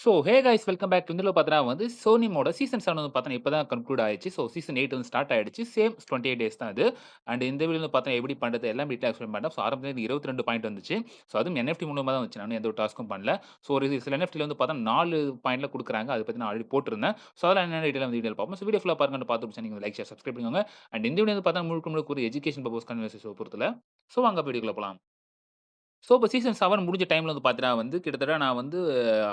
So, hey guys welcome back. இதில பார்த்தீங்கன்னா வந்து சோனிமோட சீசன் 7 வந்து பார்த்தீங்கன்னா, இப்ப தான் கன்க்ளூட் ஆயிருச்சு. ஸோ, சீசன் 8 வந்து ஸ்டார்ட் ஆயிடுச்சு. சேம் 28 டேஸ் தான் அது. அண்ட் இந்த வீடியோல பார்த்தீங்கன்னா, எப்படி பண்றது எல்லாம் டீட்டெயிலா எக்ஸ்பிளைன் பண்றேன். ஸோ, ஆரம்பத்தில 22 பாயிண்ட் வந்துச்சு. ஸோ, அதுவும் என்எஃப்டி மூலியமா தான் வந்துச்சு. நானும் எந்த ஒரு டாஸ்க்கும் பண்ணல. ஸோ, ஒரு சில என்எஃப்டில வந்து பார்த்தா 4 பாயிண்ட்ல குடுக்குறாங்க. அத பத்தி நான் ஆல்ரெடி போட்டிருந்தேன். ஸோ, அதெல்லாம் என்னென்ன டீட்டெயிலா வந்து வீடியோல பார்ப்போம். ஸோ, வீடியோ ஃபுல்லா பாருங்க. பார்த்து முடிச்சா நீங்க லைக், ஷேர், சப்ஸ்கிரைப் பண்ணிக்கோங்க. அண்ட் இந்த வீடியோ வந்து பார்த்தா முழுக்க முழுக்க ஒரு எஜுகேஷன் பர்ப்பஸ்க்கான மெசேஜ் பொறுத்தல. ஸோ, வாங்க வீடியோக்குள்ள போலாம். ஸோ, இப்ப சீசன் 7 முடிஞ்ச டைம்ல வந்து பார்த்தீங்கன்னா வந்து, கிட்டத்தட்ட நான் வந்து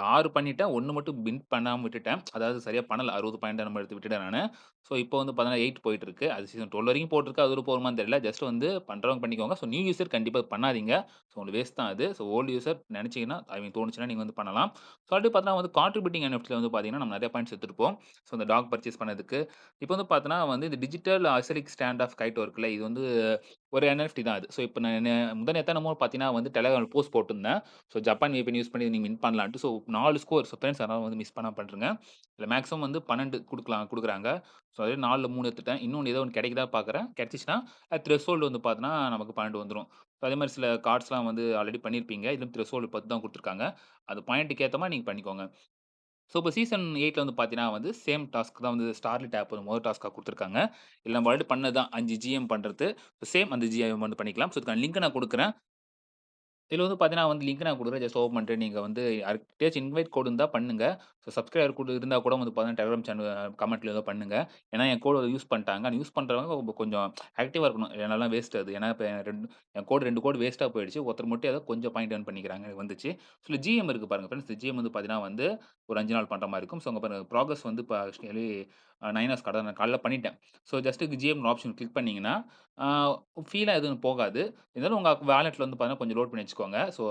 6 பண்ணிட்டேன். 1 மட்டும் பின் பண்ணாம விட்டுட்டேன். அதாவது சரியா பண்ணல. 60 பாயிண்ட்ட நம்ம எடுத்து விட்டுட்டேன் நானு. ஸோ, இப்போ வந்து பார்த்தீங்கன்னா 8 போயிட்டுருக்கு. அது சீசன் 12 வரைக்கும் போட்டிருக்கு. அது போருமான்னு தெரியல. ஜஸ்ட் வந்து பண்றவங்க பண்ணிக்கோங்க. ஸோ, நியூ யூசர் கண்டிப்பா பண்ணாதீங்க. ஸோ, உங்களுக்கு வேஸ்ட் தான் அது. ஸோ, ஓல்ட் யூசர் நெனச்சீங்கன்னா, ஐ மீன் தோணுச்சுன்னா நீங்க வந்து பண்ணலாம். ஸோ, அடுத்து பார்த்தீங்கன்னா வந்து கான்ட்ரிபியூட்டிங் என்எஃப்டில வந்து பார்த்தீங்கன்னா, நம்ம நெறைய பாயிண்ட்ஸ் எடுத்திருப்போம். ஸோ, இந்த டாக் பர்ச்சேஸ் பண்ணதுக்கு. இப்போ வந்து பார்த்தீங்கன்னா வந்து இந்த டிஜிட்டல் அசரிக் ஸ்டாண்ட் ஆஃப் கைட் இருக்குல்ல. இது வந்து ஒரு என்எஃப்டி தான் அது. ஸோ, இப்ப நான் முந்தா நேத்தோ என்னமோ பார்த்தீங்கன்னா வந்து டெலகிராம்ல போஸ்ட் போட்டிருந்தேன். ஸோ, ஜப்பான் VPN யூஸ் பண்ணி நீங்க வின் பண்ணலான்ட்டு. So, 4 score. ஸோ, ஃபிரெண்ட்ஸ் யாராவது வந்து மிஸ் பண்ணாம பண்ருங்க. இதுல மேக்ஸிமம் வந்து 12 குடுக்குறாங்க. ஸோ, அதே 4ல 3 எடுத்துட்டேன். இன்னொன்னு ஏதோ ஒண்ணு கிடைக்குதா பார்க்குறேன். கிடைச்சுச்சுன்னா, த்ரெஷோல்டு வந்து பார்த்தீங்கன்னா, நமக்கு 12 வந்துரும். ஸோ, அதே மாரி சில கார்ட்ஸ்லாம் வந்து ஆல்ரெடி பண்ணியிருப்பீங்க. இதுல த்ரெஷோல்டு 10 தான் குடுத்துருக்காங்க. அது பாயிண்ட்க்கு ஏத்த மாரி நீங்க பண்ணிக்கோங்க. ஸோ, இப்போ சீசன் 8ல வந்து பார்த்தீங்கன்னா வந்து சேம் டாஸ்க் தான் வந்து ஸ்டார்லிட் ஆப் வந்து முதல் டாஸ்க்கா குடுத்துருக்காங்க. இதுல நம்ம ஆல்ரெடி பண்ணது தான் 5 ஜிஎம் பண்றது. சேம் அந்த ஜிஎம் வந்து பண்ணிக்கலாம். ஸோ, இதுக்கான லிங்க் நான் குடுக்குறேன். இதுல வந்து பார்த்தீங்கன்னா வந்து லிங்க் நான் குடுக்குறேன். ஜஸ்ட் ஓப்பன் பண்ணிட்டு நீங்க வந்து யார்கிட்டயாச்சும் இன்வைட் கோடு இருந்தா பண்ணுங்க. ஸோ சப்ஸ்கிரைபர் கோடு இருந்தா கூட வந்து பார்த்தீங்கன்னா டெலிகிராம் சேனல் கமெண்ட்ல ஏதோ பண்ணுங்க. ஏன்னா என் கோட யூஸ் பண்ணிட்டாங்க. ஆனா யூஸ் பண்றவங்க கொஞ்சம் ஆக்டிவா இருக்கணும். இல்லனாலாம் வேஸ்ட் அது. ஏன்னா இப்ப என் கோடு 2 கோடு வேஸ்ட்டா போயிடுச்சு. ஒருத்தர் மட்டும் ஏதோ கொஞ்சம் பாயிண்ட் ஏர்ன் பண்ணிக்கிறாங்க. எனக்கு வந்துச்சு. ஸோ ஜிஎம் இருக்கு பாருங்க ஃபிரெண்ட்ஸ். ஜிஎம் வந்து பார்த்தீங்கன்னா வந்து ஒரு 5 நாள் பண்ற மாரி இருக்கும். ஸோ அங்க பாருங்க ப்ராகிரஸ் வந்து இப்ப ஆக்சுவலி 9 ஹார்ஸ் கடை நான் காலைல பண்ணிட்டேன். So just GM option click பண்ணீங்கன்னா, ஆ ஃபீலா எதுவும் போகாது. இருந்தாலும் உங்க வாலெட்ல வந்து பார்த்தீங்கன்னா கொஞ்சம் லோட் பண்ணி வச்சுக்கோங்க. ஸோ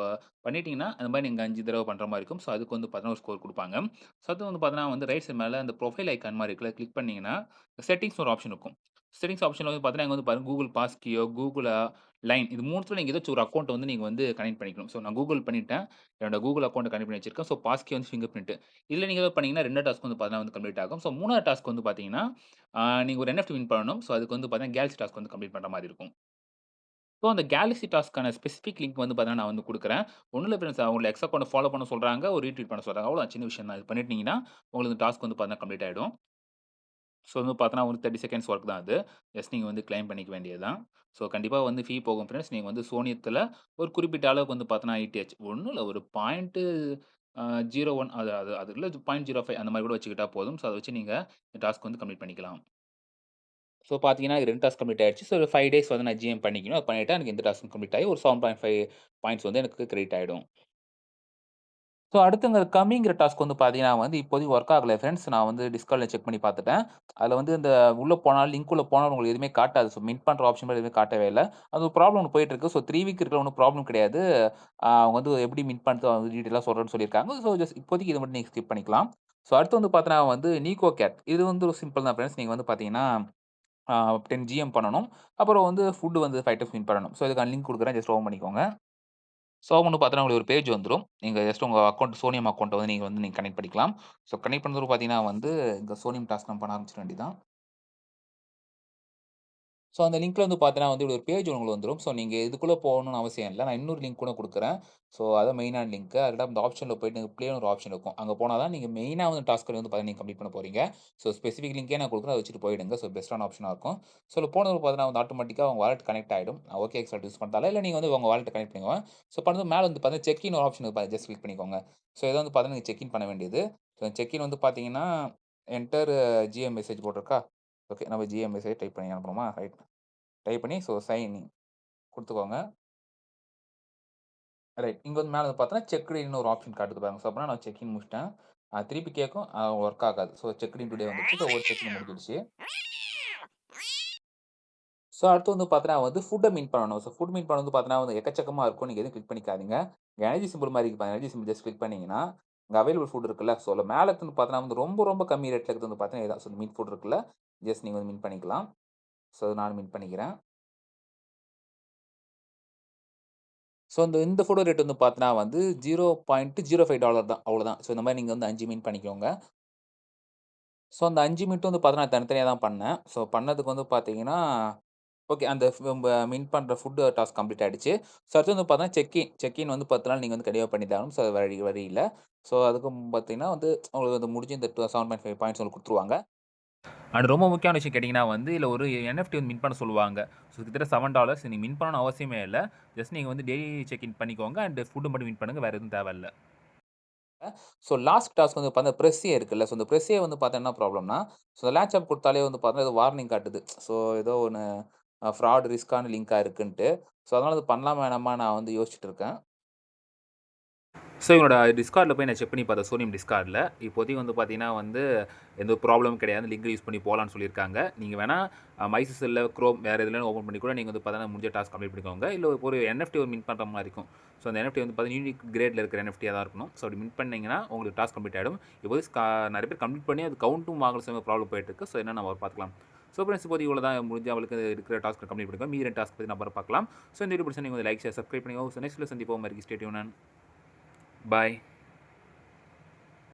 பண்ணிட்டீங்கன்னா, அந்த மாரி நீங்க 5 தடவ பண்ற மாரி இருக்கும். ஸோ அதுக்கு வந்து பார்த்தீங்கன்னா, ஒரு ஸ்கோர் குடுப்பாங்க. ஸோ அது வந்து பார்த்தீங்கன்னா, வந்து ரைட் சைட் மேல அந்த ப்ரொஃபைல் ஐகான் மாரி இருக்குல்ல, கிளிக் பண்ணீங்கன்னா, செட்டிங்ஸ்னு ஒரு ஆப்ஷன் இருக்கும். செட்டிங்ஸ் ஆப்ஷன்ல வந்து பார்த்தீங்கன்னா, இங்க வந்து பாருங்க Google பாஸ் கீயோ, Googleஆ, லைன் இது 3த்துல நீங்க ஏதாச்சும் ஒரு அக்கவுண்ட் வந்து நீங்க வந்து கனெக்ட் பண்ணிக்கணும். ஸோ நான் Google பண்ணிட்டேன். என்னோட Google அக்கவுண்ட் கனெக்ட் பண்ணி வச்சிருக்கேன். ஸோ பாஸ் கீ வந்து ஃபிங்கர் பிரிண்ட். இதுல நீங்க ஏதாவது பண்ணீங்கன்னா 2வது டாஸ்க் வந்து பார்த்தீங்கன்னா வந்து கம்ப்ளீட் ஆகும். ஸோ 3வது டாஸ்க் வந்து பார்த்தீங்கன்னா, நீங்க ஒரு என்எஃப்டி வின் பண்ணணும். ஸோ அதுக்கு வந்து பார்த்தீங்கன்னா, கேலக்ஸி டாஸ்க் வந்து கம்ப்ளீட் பண்ற மாரி இருக்கும். ஸோ, அந்த கேலக்ஸி டாஸ்க்கான ஸ்பெசிஃபிக் லிங்க் வந்து பார்த்தீங்கன்னா, நான் வந்து குடுக்குறேன். ஒண்ணும் இல்ல ஃபிரெண்ட்ஸ் அவங்கள எக்ஸ் அக்கவுண்ட்ட ஃபாலோ பண்ண சொல்றாங்க. ஒரு ரீட்வீட் பண்ண சொல்றாங்க. அவ்வளோதான் சின்ன விஷயம் தான். இது பண்ணிட்டீங்கன்னா, உங்களுக்கு டாஸ்க் வந்து பார்த்தீங்கன்னா கம்ப்ளீட் ஆயிடும். ஸோ, வந்து பார்த்தீங்கன்னா, ஒரு 30 செகண்ட்ஸ் ஒர்க் தான் அது. ஜஸ்ட் நீங்க வந்து கிளைம் பண்ணிக்க வேண்டியது தான். ஸோ, கண்டிப்பா வந்து ஃபீ போகும் ஃபிரெண்ட்ஸ். நீங்க வந்து சோனியத்துல ஒரு குறிப்பிட்ட அளவுக்கு வந்து பார்த்தீங்கன்னா, ஐடிஹெச் ஒண்ணும் இல்ல ஒரு பாயிண்ட்டு 01 அது அது அது இல்ல 0.05 அந்த மாரி கூட வச்சுக்கிட்டா போதும். ஸோ, அத வச்சு நீங்க டாஸ்க் வந்து கம்ப்ளீட் பண்ணிக்கலாம். ஸோ பார்த்தீங்கன்னா, இது 2 டாஸ்க் கம்ப்ளீட் ஆயிடுச்சு. ஸோ, ஒரு 5 டேஸ் வந்து நான் ஜிஎம் பண்ணிக்கணும். அது பண்ணிட்டா எனக்கு இந்த டாஸ்க்கும் கம்ப்ளீட் ஆகி ஒரு 7.5 பாயிண்ட்ஸ் வந்து எனக்கு கிரெடிட் ஆயிடும். ஸோ, அடுத்துங்க கம்மிங்கிற டாஸ்க் வந்து பார்த்தீங்கன்னா வந்து இப்போதைக்கு ஒர்க் ஆகல ஃபிரெண்ட்ஸ். நான் வந்து Discordல செக் பண்ணி பார்த்துட்டேன். அதுல வந்து இந்த உள்ள போனாலும் லிங்க் உள்ள போனாலும் உங்களுக்கு எதுவுமே காட்டாது. ஸோ, மின்ட் பண்ற ஆப்ஷன் மாரி எதுவுமே காட்டவே இல்ல. அது ஒரு ப்ராப்ளம் ஒண்ணு போயிட்டு இருக்கு. ஸோ, 3 வீக் இருக்கிற ஒண்ணும் ப்ராப்ளம் கிடையாது. அவங்க வந்து எப்படி மின்ட் பண்றது டீட்டெயிலா சொல்றேன்னு சொல்லியிருக்காங்க. ஸோ, ஜஸ்ட் இப்போதைக்கு இத மட்டும் நீங்க ஸ்கிப் பண்ணிக்கலாம். ஸோ, அடுத்து வந்து பார்த்தீங்கன்னா வந்து நீக்கோ கேட். இது வந்து ஒரு சிம்பிள் தான் ஃபிரெண்ட்ஸ். நீங்க வந்து பார்த்தீங்கன்னா 10 ஜிஎம் பண்ணணும். அப்புறம் வந்து ஃபுட் வந்து 5 டைம்ஸ் வின் பண்ணணும். ஸோ, இதுக்கான லிங்க் குடுக்குறேன். ஜஸ்ட் ஓப்பன் பண்ணிக்கோங்க. ஸோ, வந்து பார்த்தீங்கன்னா, உங்களுக்கு ஒரு பேஜ் வந்துரும். நீங்க ஜஸ்ட் உங்க அக்கவுண்ட் சோனியம் அக்கவுண்ட்ட வந்து நீங்க கனெக்ட் பண்ணிக்கலாம். ஸோ, கனெக்ட் பண்ணதும் பார்த்தீங்கன்னா வந்து, இந்த சோனியம் டாஸ்க் நம்ம பண்ண ஆரம்பிச்சிட வேண்டியது தான். ஸோ, அந்த லிங்க்ல வந்து பார்த்தீங்கன்னா வந்து, ஒரு பேஜ் உங்களுக்கு வந்துரும். ஸோ, நீங்க இதுக்குள்ள போகணும்னு அவசியம் இல்ல. நான் இன்னொரு லிங்க் கூட குடுக்குறேன். ஸோ, அதான் மெயினான லிங்க். அதுல அந்த ஆப்ஷன்ல போயிட்டு ப்ளேன்னு ஒரு ஆப்ஷன் இருக்கும். அங்க போனா தான் நீங்க மெயினா வந்து டாஸ்க் வந்து பார்த்தீங்கன்னா, நீங்க கம்ப்ளீட் பண்ண போறீங்க. ஸோ, ஸ்பெசிஃபிக் லிங்க்கே நான் குடுக்குறேன். அத வச்சுட்டு போயிடுங்க. ஸோ, பெஸ்ட்டான ஆப்ஷனா இருக்கும். ஸோ, இதுல போனதும் பார்த்தீங்கன்னா வந்து ஆட்டோமேட்டிக்கா உங்க வாலெட் கனெக்ட் ஆயிடும். ஓகே எக்ஸால்ட் யூஸ் பண்றதால, இல்ல நீங்க வந்து உங்க வாலெட்ட கனெக்ட் பண்ணிக்கோங்க. ஸோ, பண்ணதும் மேல வந்து பார்த்தீங்கன்னா, செக் இன் ஒரு ஆப்ஷன் இருக்கு. ஜஸ்ட் கிளிக் பண்ணிக்கோங்க. ஸோ, இத வந்து பார்த்தீங்கன்னா, நீங்க செக் இன் பண்ண வேண்டியது. ஸோ, செக் இன் வந்து பார்த்தீங்கன்னா, என்டர் ஜிஎம் மெசேஜ் போட்டிருக்கா? ஓகே. நம்ம ஜிஎம் மெசேஜ் டைப் பண்ணி அனுப்பணுமா? ரைட். டைப் பண்ணி சைன் இன் குடுத்துக்கோங்க. ரைட். இங்க வந்து மேல வந்து பார்த்தீங்கன்னா, செக்டு இன்னு ஒரு ஆப்ஷன் காட்டுது பாருங்க. ஸோ, அப்பன்னா நான் செக் இன் முடிச்சுட்டேன். திருப்பி கேட்கும். ஒர்க் ஆகாது. ஸோ, செக்டு இன் டுடே வந்துருச்சு. ஸோ, ஒரு செக் இன் முடிஞ்சிடுச்சு. ஸோ, அடுத்து வந்து பார்த்தீங்கன்னா வந்து ஃபுட்ட மீட் பண்ணணும். ஸோ, ஃபுட் மீட் பண்ண வந்து பார்த்தீங்கன்னா வந்து எக்கச்சக்கமா இருக்கும். நீங்க எதுவும் கிளிக் பண்ணிக்காதீங்க. எனர்ஜி சிம்பல் மாரி இருக்கு பாருங்க. எனர்ஜி சிம்பல் ஜஸ்ட் கிளிக் பண்ணீங்கன்னா, இங்க அவைலபிள் ஃபுட் இருக்குல்ல. ஸோ, அதுல மேல இருந்து பார்த்தீங்கன்னா வந்து ரொம்ப ரொம்ப கம்மி ரேட்ல இருக்கிறது வந்து பார்த்தீங்கன்னா இதான். ஸோ, மீட் ஃபுட் இருக்குல்ல. ஜஸ்ட் நீங்க வந்து மின்ட் பண்ணிக்கலாம். ஸோ, நானும் மின்ட் பண்ணிக்கிறேன். ஸோ, இந்த ஃபுட் ரேட் வந்து பார்த்தீங்கன்னா வந்து $0.05 தான். அவ்வளோதான். ஸோ, இந்த மாரி நீங்க வந்து 5 மின்ட் பண்ணிக்கோங்க. ஸோ, அந்த 5 மினிட்டும் வந்து பார்த்தீங்கன்னா, தனித்தனியா தான் பண்ணேன். ஸோ, பண்ணதுக்கு வந்து பார்த்தீங்கன்னா, ஓகே அந்த மின்ட் பண்ற ஃபுட் டாஸ்க் கம்ப்ளீட் ஆயிடுச்சு. ஸோ, அடுத்து வந்து பார்த்தீங்கன்னா, செக் இன் வந்து 10 நாள் நீங்க வந்து கண்டிப்பா பண்ணி தான் ஆகணும். ஸோ, வேற வழி இல்ல. ஸோ அதுக்கும் பார்த்தீங்கன்னா வந்து உங்களுக்கு வந்து முடிஞ்சு இந்த 7.5 பாயிண்ட்ஸ் உங்களுக்கு குடுத்துருவாங்க. அண்ட் ரொம்ப முக்கியமான விஷயம் கேட்டீங்கன்னா வந்து, இதுல ஒரு NFT வந்து மின்ட் பண்ண சொல்லுவாங்க. ஸோ கிட்டத்தட்ட $7 நீங்க மின்ட் பண்ணணும்னு அவசியமே இல்ல. ஜஸ்ட் நீங்க வந்து டெய்லி செக் இன் பண்ணிக்கோங்க. அண்ட் ஃபுட் மட்டும் வின் பண்ணுங்க. வேற எதுவும் தேவையில்ல. ஸோ லாஸ்ட் டாஸ்க் வந்து பார்த்தா ப்ரெஸ்ஸியே இருக்குல்ல. ஸோ இந்த ப்ரெஸ்ஸியே வந்து பார்த்தா என்ன ப்ராப்ளம்னா, ஸோ லேட்ச் ஆப் குடுத்தாலே வந்து பார்த்தா ஏதோ வார்னிங் காட்டுது. ஸோ ஏதோ ஒண்ணு ஃப்ராட் ரிஸ்க்கான லிங்க்கா இருக்குன்ட்டு. ஸோ அதனால அது பண்ணலாமா வேணாமா நான் வந்து யோசிச்சுட்டு இருக்கேன். ஸோ இவனோட டிஸ்கார்ட்ல போய் நான் செக் பண்ணி பார்த்தேன். சோனியம் டிஸ்கார்ட்ல. இப்போதைக்கு வந்து பார்த்தீங்கன்னா வந்து, எந்த ப்ராப்ளமும் கிடையாது. லிங்க் யூஸ் பண்ணி போலான்னு சொல்லியிருக்காங்க. நீங்க வேணா மைசஸ்ல, குரோம் வேற எதுலயும் ஓப்பன் பண்ணி கூட நீங்க வந்து பார்த்தீங்கன்னா முடிஞ்ச டாஸ்க் கம்ப்ளீட் பண்ணிக்கோங்க. இல்ல ஒரு NFT ஒரு மின்ட் பண்ற மாரி இருக்கும். ஸோ அந்த NFT வந்து பார்த்தீங்கன்னா யூனிக் கிரேட்ல இருக்கிற NFT தான் இருக்கணும். ஸோ அப்படி மின்ட் பண்ணீங்கன்னா உங்களுக்கு டாஸ்க் கம்ப்ளீட் ஆயிடும். இப்போதைக்கு நெறைய பேர் கம்ப்ளீட் பண்ணி அது கவுண்ட்டும் ஆகல சில ப்ராப்ளம் போயிட்டு இருக்கு. ஸோ என்னன்னு நம்ம பார்த்துக்கலாம். ஸோ ஃப்ரெண்ட்ஸ் இப்போதைக்கு இவ்வளோ தான் முடிஞ்ச அவளுக்கு இருக்கிற டாஸ்க் கம்ப்ளீட் பண்ணிக்கோங்க. மீதி 2 டாஸ்க் பத்தி நம்ம பார்க்கலாம். ஸோ இந்த வீடியோ பிடிச்சா நீங்க வந்து லைக், ஷேர், சப்ஸ்கிரைப் பண்ணிக்கோங்க. ஸோ நெக்ஸ்ட் வீடியோல சந்திப்போம். வரைக்கும் ஸ்டே டியூன்ட். பாய்.